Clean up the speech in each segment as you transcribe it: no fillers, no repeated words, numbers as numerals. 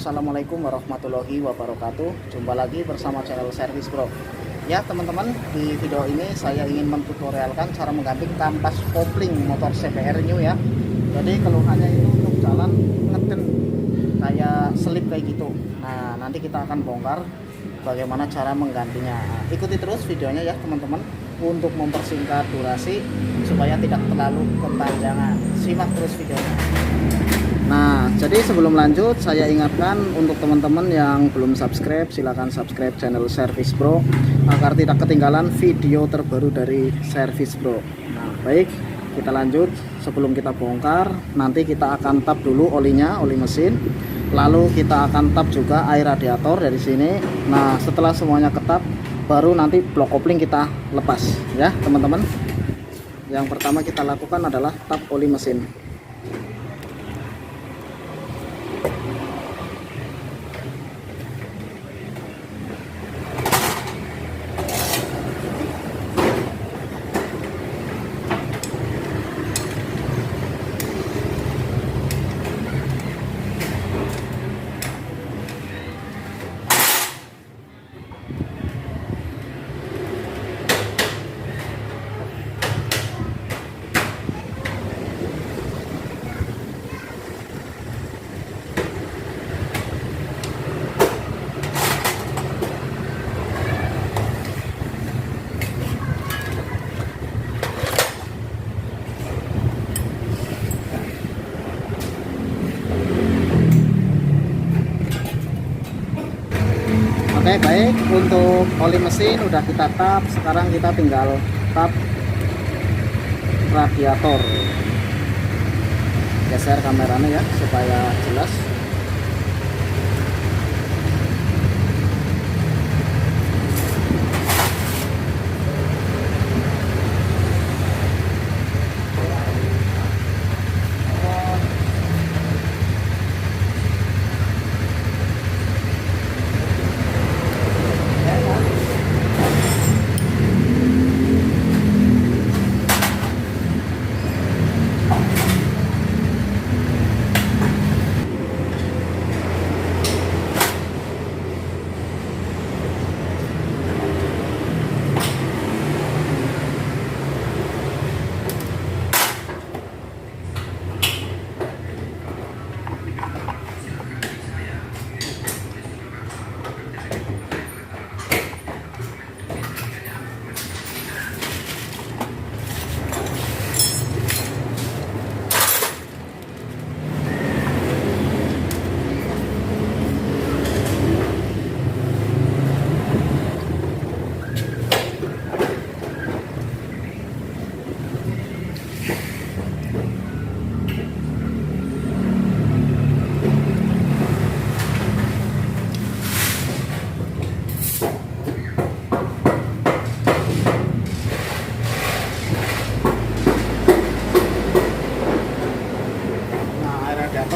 Assalamualaikum warahmatullahi wabarakatuh. Jumpa lagi bersama channel Service Bro. Ya teman-teman, di video ini saya ingin mentutorialkan cara mengganti kampas kopling motor CBR new ya. Jadi keluhannya itu untuk jalan ngeden kayak selip kayak gitu. Nah, nanti kita akan bongkar bagaimana cara menggantinya. Nah, ikuti terus videonya ya teman-teman, untuk mempersingkat durasi supaya tidak terlalu kepanjangan. Simak terus videonya. Nah, jadi sebelum lanjut saya ingatkan untuk teman-teman yang belum subscribe, silahkan subscribe channel Service Bro agar tidak ketinggalan video terbaru dari Service Bro. Nah, baik, kita lanjut. Sebelum kita bongkar, nanti kita akan tap dulu olinya, oli mesin. Lalu kita akan tap juga air radiator dari sini. Nah, setelah semuanya ketap, baru nanti blok kopling kita lepas ya teman-teman. Yang pertama kita lakukan adalah tap oli mesin. Oke, baik, untuk oli mesin udah kita tap. Sekarang kita tinggal tap radiator. Geser kameranya ya supaya jelas.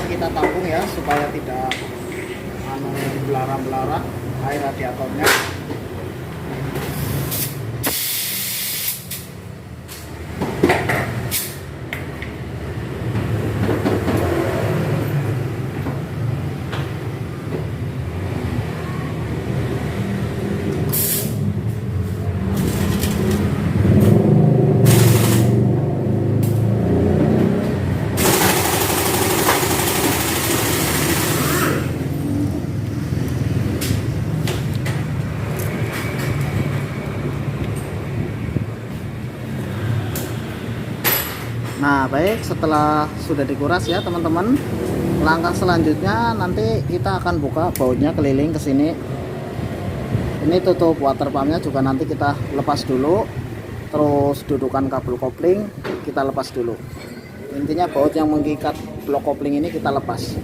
Kita tampung ya supaya tidak belarang-belarang air radiatornya. Nah, baik, setelah sudah dikuras ya teman-teman, langkah selanjutnya nanti kita akan buka bautnya keliling ke sini. Ini tutup water pumpnya juga nanti kita lepas dulu. Terus dudukan kabel kopling kita lepas dulu. Intinya baut yang mengikat blok kopling ini kita lepas.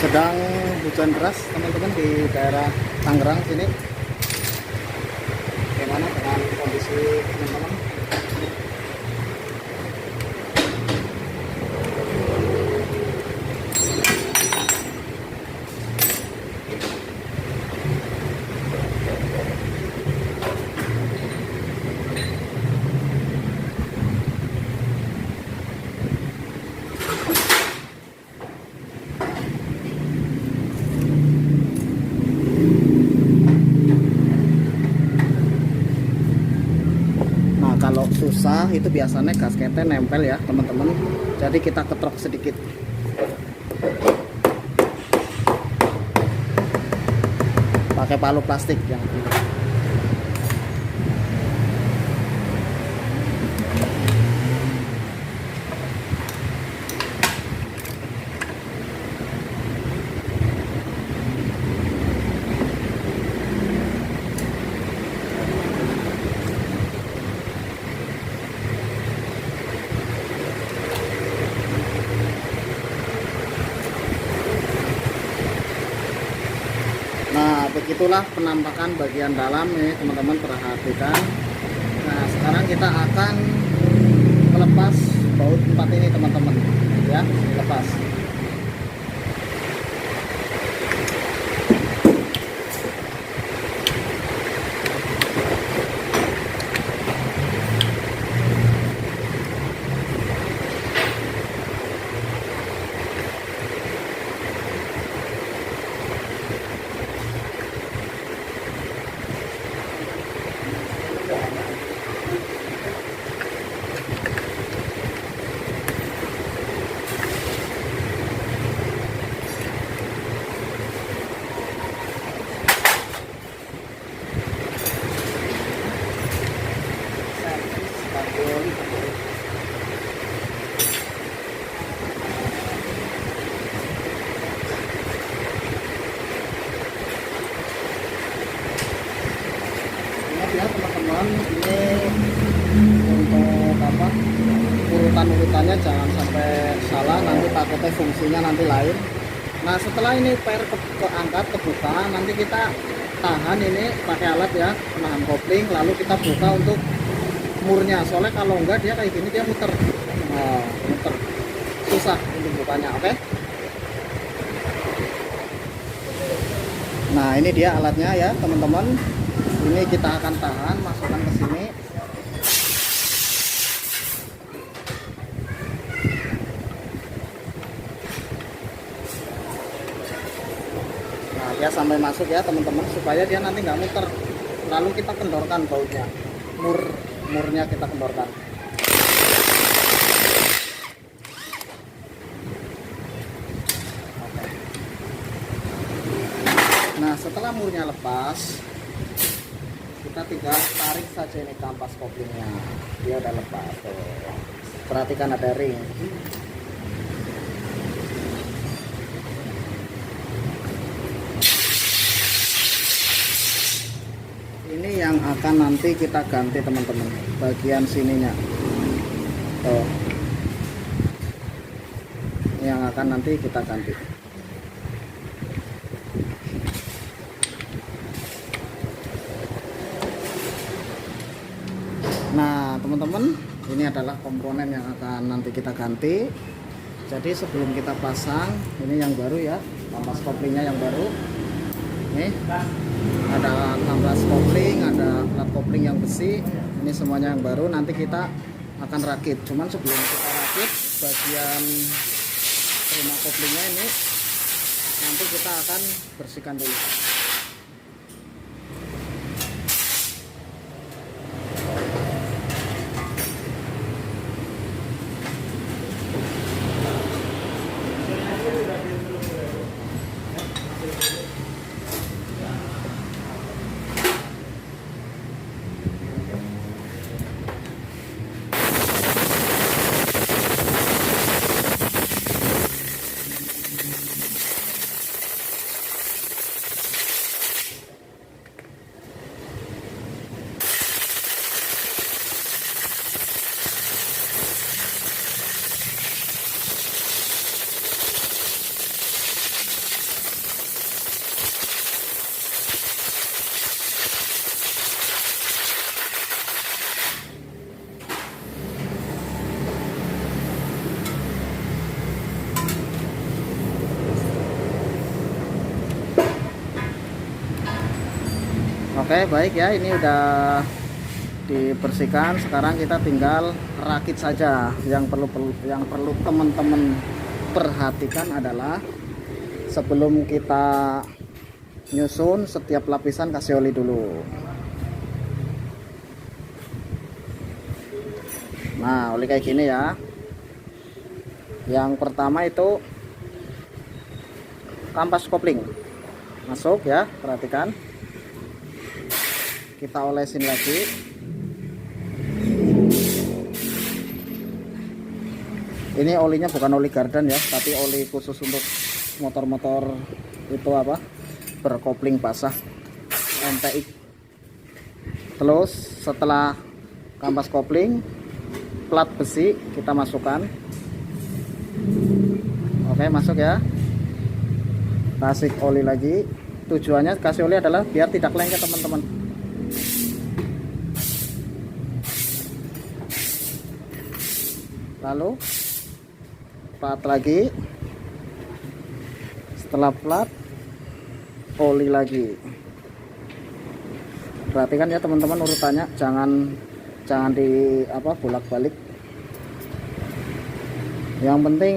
sedang hujan deras teman-teman di daerah Tangerang sini. Bagaimana dengan kondisi teman-teman? Kalau susah itu biasanya gasketnya nempel ya teman-teman, jadi kita ketrok sedikit. Pakai palu plastik yang begitulah penampakan bagian dalam nih teman-teman, perhatikan. Nah sekarang kita akan melepas baut 4 ini teman-teman ya, lepas. Ya teman-teman, ini untuk apa, urutan-urutannya jangan sampai salah, nanti takutnya fungsinya nanti lain. Nah setelah ini per keangkat, kebuka, nanti kita tahan ini pakai alat ya, penahan kopling, lalu kita buka untuk murnya, soalnya kalau enggak dia kayak gini, dia muter. Nah, muter susah untuk bukanya. Oke. Nah ini dia alatnya ya teman-teman. Ini kita akan tahan, masukkan ke sini. Nah dia sampai masuk ya teman-teman, supaya dia nanti nggak muter. Lalu kita kendorkan bautnya, murnya kita kendorkan. Nah setelah murnya lepas, kita tinggal tarik saja ini kampas koplingnya, dia udah lepas tuh. Perhatikan ada ring. Ini yang akan nanti kita ganti teman-teman, bagian sininya tuh, yang akan nanti kita ganti. Nah teman-teman, ini adalah komponen yang akan nanti kita ganti. Jadi sebelum kita pasang, ini yang baru ya, kampas koplingnya yang baru. Nih ada kampas kopling, ada plat kopling yang besi, ini semuanya yang baru. Nanti kita akan rakit. Cuman sebelum kita rakit bagian rumah koplingnya ini, nanti kita akan bersihkan dulu. Oke, baik ya, ini udah dibersihkan. Sekarang kita tinggal rakit saja. Yang perlu teman-teman perhatikan adalah sebelum kita nyusun, setiap lapisan kasih oli dulu. Nah, oli kayak gini ya. Yang pertama itu kampas kopling masuk ya, perhatikan. Kita olesin lagi. Ini olinya bukan oli gardan ya, tapi oli khusus untuk motor-motor itu apa, berkopling basah, MTX. Terus setelah kampas kopling, plat besi kita masukkan. Oke, masuk ya. Kasih oli lagi. Tujuannya kasih oli adalah biar tidak lengket teman-teman. Lalu plat lagi. Setelah plat, oli lagi. Perhatikan ya teman-teman urutannya, jangan di apa, bolak-balik. Yang penting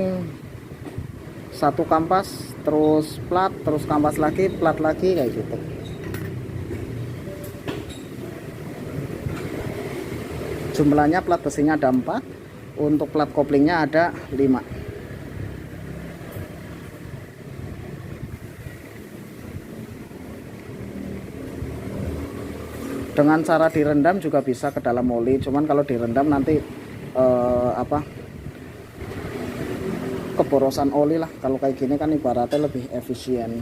satu kampas, terus plat, terus kampas lagi, plat lagi, kayak gitu. Jumlahnya plat besinya ada 4. Untuk plat koplingnya ada 5. Dengan cara direndam juga bisa ke dalam oli, cuman kalau direndam nanti apa, keborosan oli lah. Kalau kayak gini kan ibaratnya lebih efisien.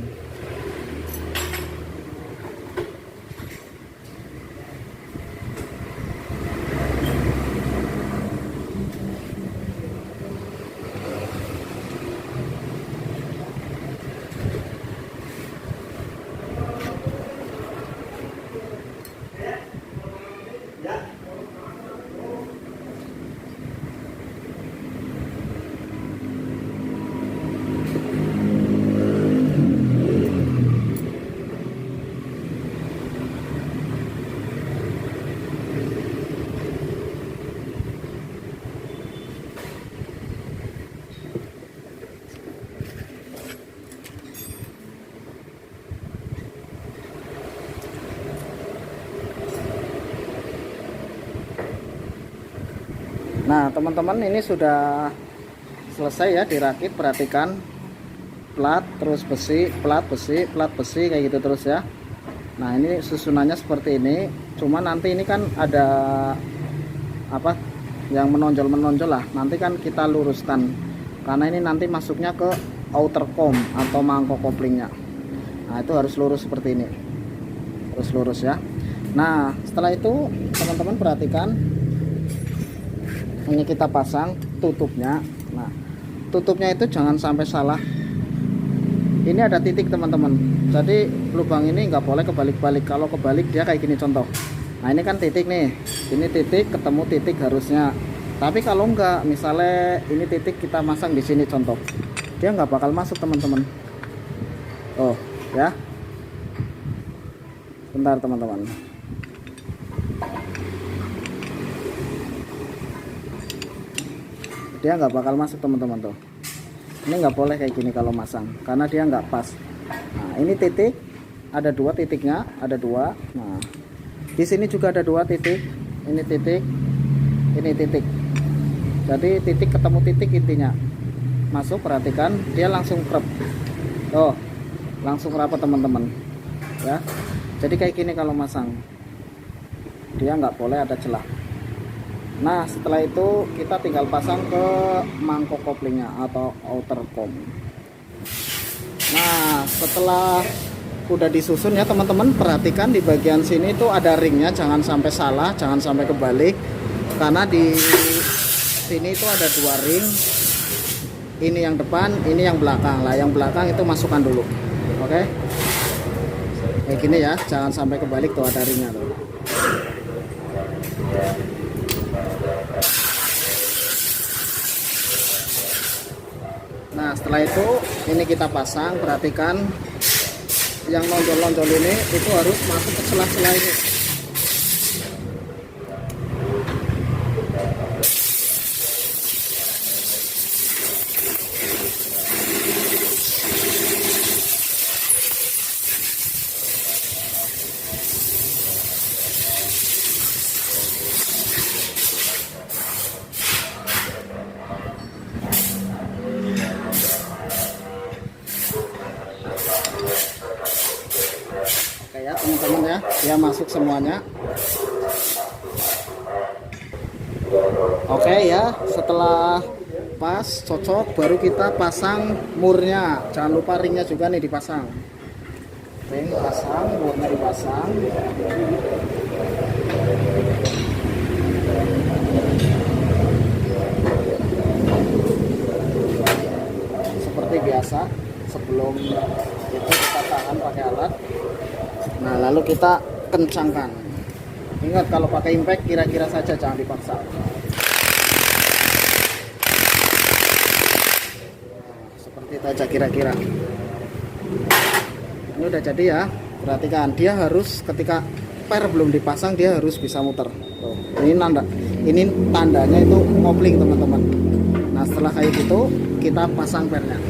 Nah teman-teman, ini sudah selesai ya dirakit. Perhatikan, plat terus besi, plat besi, plat besi, kayak gitu terus ya. Nah ini susunannya seperti ini. Cuma nanti ini kan ada apa yang menonjol lah, nanti kan kita luruskan karena ini nanti masuknya ke outer comb atau mangkok koplingnya. Nah itu harus lurus seperti ini, harus lurus ya. Nah setelah itu teman-teman perhatikan, ini kita pasang tutupnya. Nah tutupnya itu jangan sampai salah. Ini ada titik teman-teman, jadi lubang ini nggak boleh kebalik-balik. Kalau kebalik dia kayak gini contoh. Nah ini kan titik nih, ini titik ketemu titik harusnya. Tapi kalau enggak, misalnya ini titik kita masang di sini contoh, dia nggak bakal masuk teman-teman. Oh ya, bentar teman-teman. Dia nggak bakal masuk teman-teman tuh. Ini nggak boleh kayak gini kalau masang, karena dia nggak pas. Nah ini titik, ada 2 titiknya, ada 2. Nah di sini juga ada 2 titik, ini titik, ini titik. Jadi titik ketemu titik intinya masuk. Perhatikan dia langsung krep. Oh langsung rapat teman-teman ya. Jadi kayak gini kalau masang, dia nggak boleh ada celah. Nah setelah itu kita tinggal pasang ke mangkok koplingnya atau outer comb. Nah setelah udah disusun ya teman-teman, perhatikan di bagian sini tuh ada ringnya, jangan sampai salah, jangan sampai kebalik, karena di sini itu ada 2 ring, ini yang depan, ini yang belakang. Lah yang belakang itu masukkan dulu, oke? Kayak gini ya, jangan sampai kebalik, tuh ada ringnya tuh. Nah setelah itu ini kita pasang. Perhatikan yang nonjol-nonjol ini itu harus masuk ke sela-sela ini. Oke ya teman-teman ya, dia masuk semuanya. Oke ya, setelah pas cocok baru kita pasang murnya. Jangan lupa ringnya juga nih dipasang. Ring pasang, murnya dipasang. Seperti biasa, sebelum itu kita tahan pakai alat. Nah, lalu kita kencangkan. Ingat kalau pakai impact kira-kira saja, jangan dipaksa. Nah, seperti itu aja kira-kira. Ini udah jadi ya. Perhatikan, dia harus ketika per belum dipasang dia harus bisa muter. Tuh, ini tandanya itu ngopling teman-teman. Nah, setelah kayak gitu kita pasang pernya.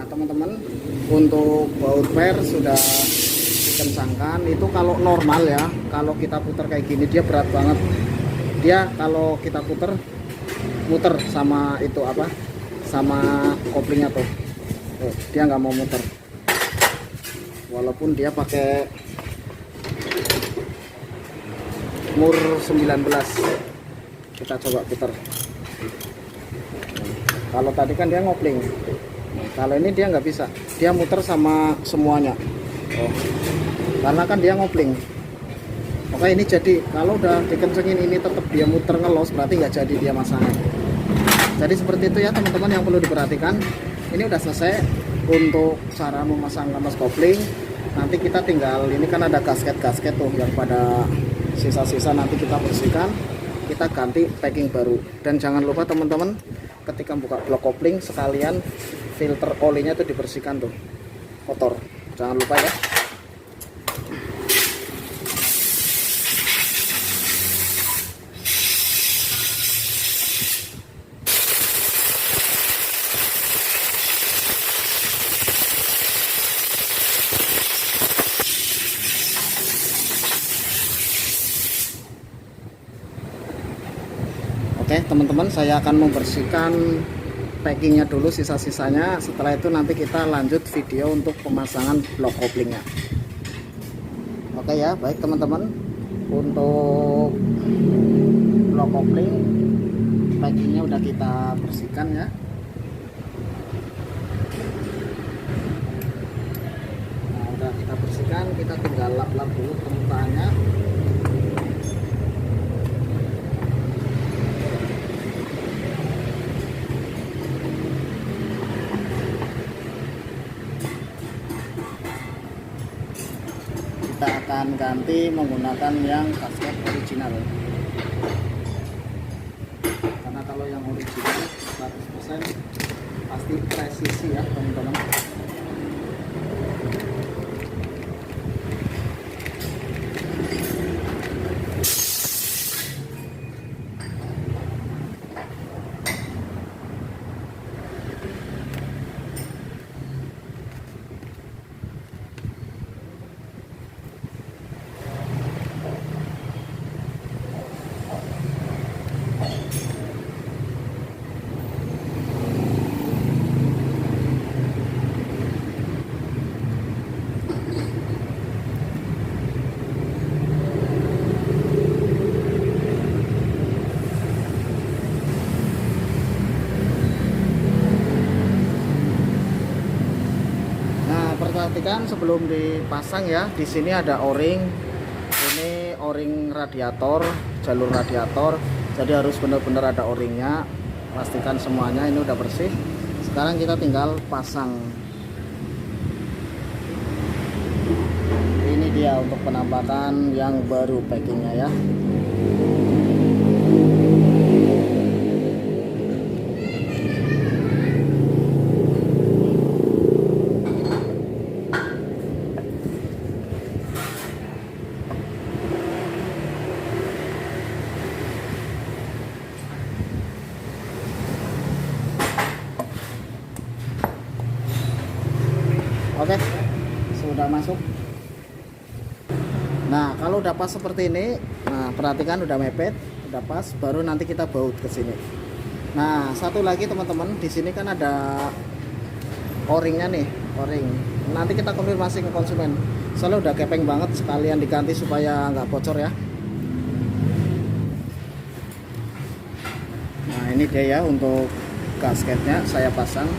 Teman-teman, untuk baut per sudah dikencangkan. Itu kalau normal ya, kalau kita putar kayak gini dia berat banget. Dia kalau kita muter sama itu apa, sama koplingnya tuh, dia nggak mau muter walaupun dia pakai mur 19. Kita coba putar. Kalau tadi kan dia ngopling. Kalau ini dia nggak bisa, dia muter sama semuanya. Karena kan dia ngopling. Oke, ini jadi kalau udah dikencengin ini tetap dia muter ngelos, berarti nggak jadi dia masangnya. Jadi seperti itu ya teman-teman yang perlu diperhatikan. Ini udah selesai untuk cara memasang kampas kopling. Nanti kita tinggal, ini kan ada gasket-gasket tuh yang pada sisa-sisa, nanti kita bersihkan, kita ganti packing baru. Dan jangan lupa teman-teman, ketika buka blok kopling sekalian filter olinya itu dibersihkan tuh, kotor, jangan lupa ya. Oke teman-teman, saya akan membersihkan packingnya dulu sisa-sisanya. Setelah itu nanti kita lanjut video untuk pemasangan blok koplingnya. Oke ya, baik teman-teman, untuk blok kopling packingnya udah kita bersihkan ya. Nah, udah kita bersihkan, kita tinggal lap-lap dulu permukaannya. akan ganti menggunakan yang gasket original, karena kalau yang original 100% pasti presisi ya teman-teman. Perhatikan sebelum dipasang ya, di sini ada o-ring. Ini o-ring radiator, jalur radiator. Jadi harus benar-benar ada o-ringnya. Pastikan semuanya ini udah bersih. Sekarang kita tinggal pasang. Ini dia untuk penampakan yang baru packingnya ya. Oke, sudah masuk. Nah, kalau udah pas seperti ini, nah perhatikan udah mepet, udah pas, baru nanti kita baut ke sini. Nah, satu lagi teman-teman, di sini kan ada o-ringnya nih, o-ring. Nanti kita konfirmasi ke konsumen. Soalnya udah kepeng banget, sekalian diganti supaya nggak bocor ya. Nah, ini dia ya untuk gasketnya saya pasang.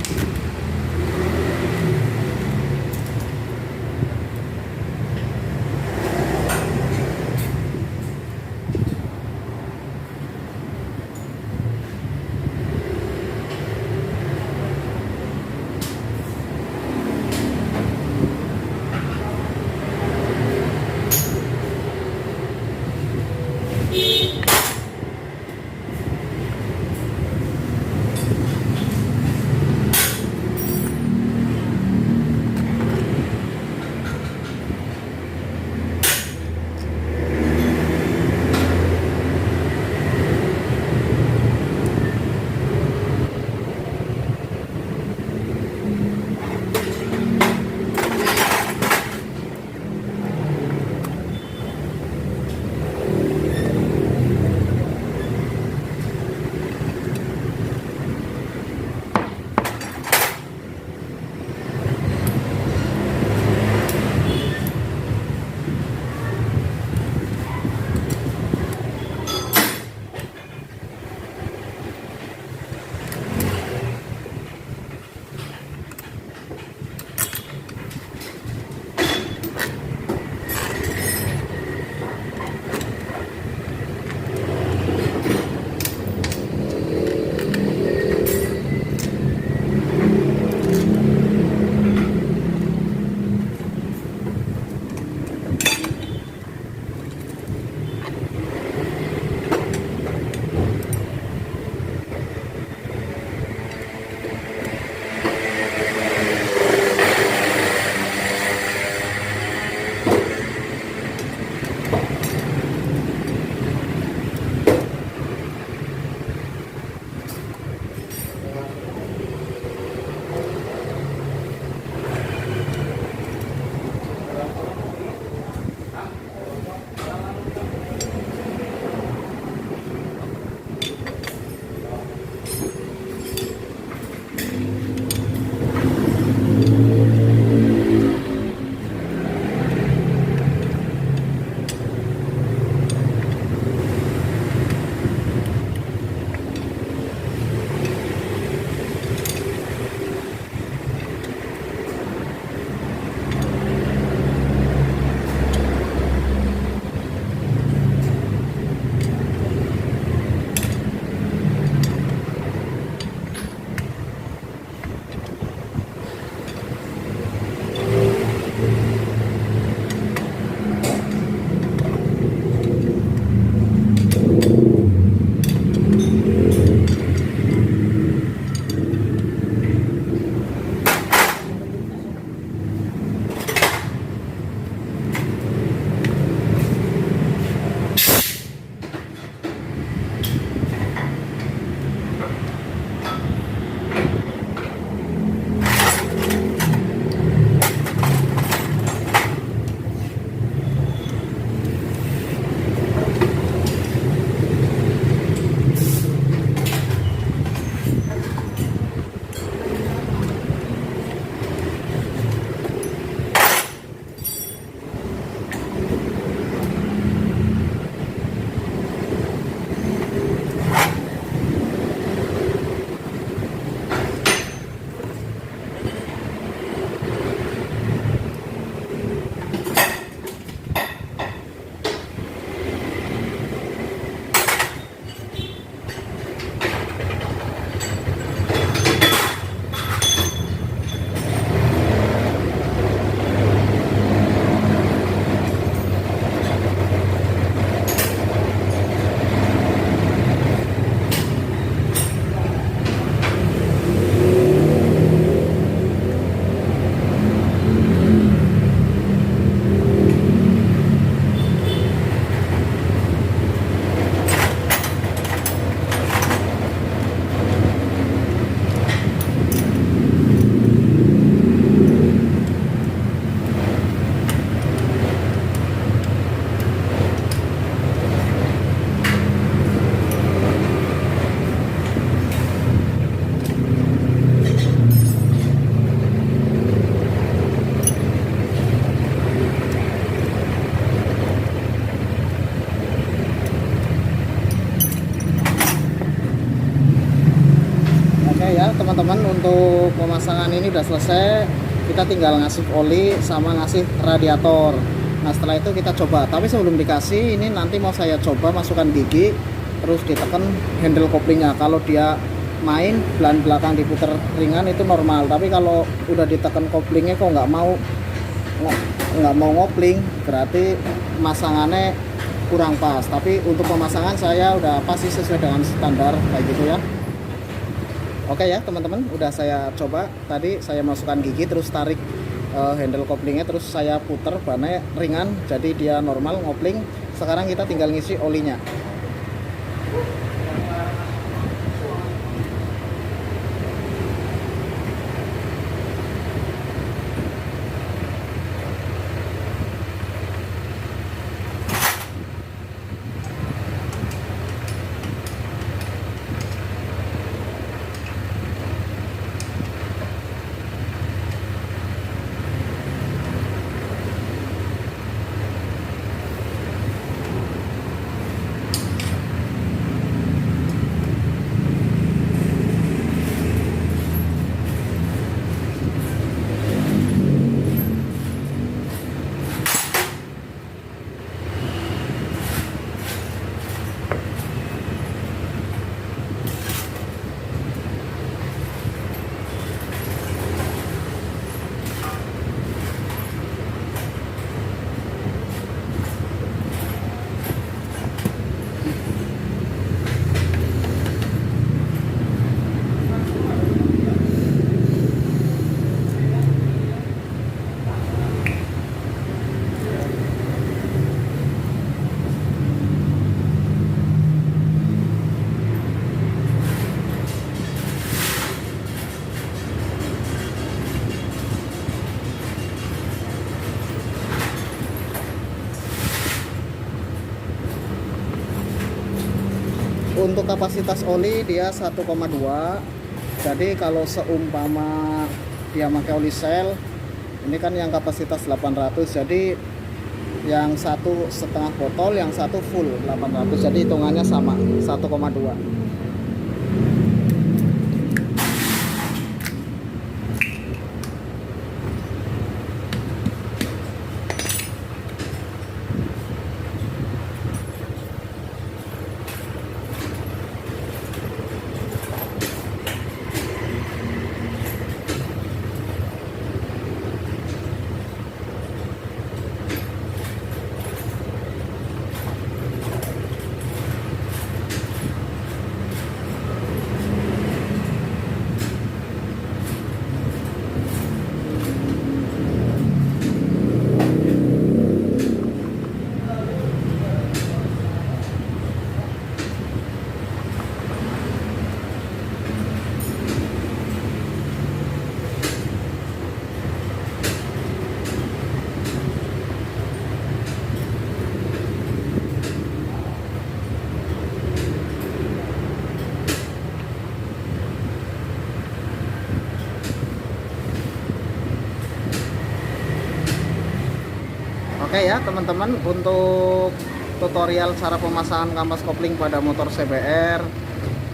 teman-teman, untuk pemasangan ini udah selesai. Kita tinggal ngasih oli sama ngasih radiator. Nah setelah itu kita coba, tapi sebelum dikasih ini nanti mau saya coba masukkan gigi, terus ditekan handle koplingnya. Kalau dia main belan belakang diputer ringan itu normal, tapi kalau udah ditekan koplingnya kok nggak mau ngopling, berarti masangannya kurang pas. Tapi untuk pemasangan saya udah pasti sesuai dengan standar kayak gitu ya. Oke ya teman-teman, udah saya coba. Tadi saya masukkan gigi, terus tarik handle koplingnya, terus saya puter bannya ringan, jadi dia normal ngopling. Sekarang kita tinggal ngisi olinya. Untuk kapasitas oli dia 1,2. Jadi kalau seumpama dia pakai oli sel, ini kan yang kapasitas 800, jadi yang satu setengah botol, yang satu full 800, jadi hitungannya sama 1,2. Oke ya teman-teman, untuk tutorial cara pemasangan kampas kopling pada motor CBR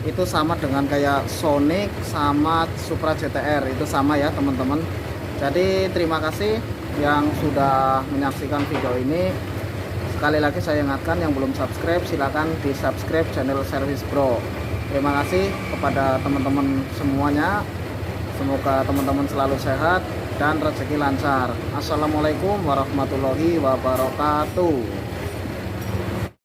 itu sama dengan kayak Sonic sama Supra GTR, itu sama ya teman-teman. Jadi terima kasih yang sudah menyaksikan video ini. Sekali lagi saya ingatkan, yang belum subscribe silahkan di subscribe channel Service Bro. Terima kasih kepada teman-teman semuanya. Semoga teman-teman selalu sehat dan rezeki lancar. Assalamualaikum warahmatullahi wabarakatuh.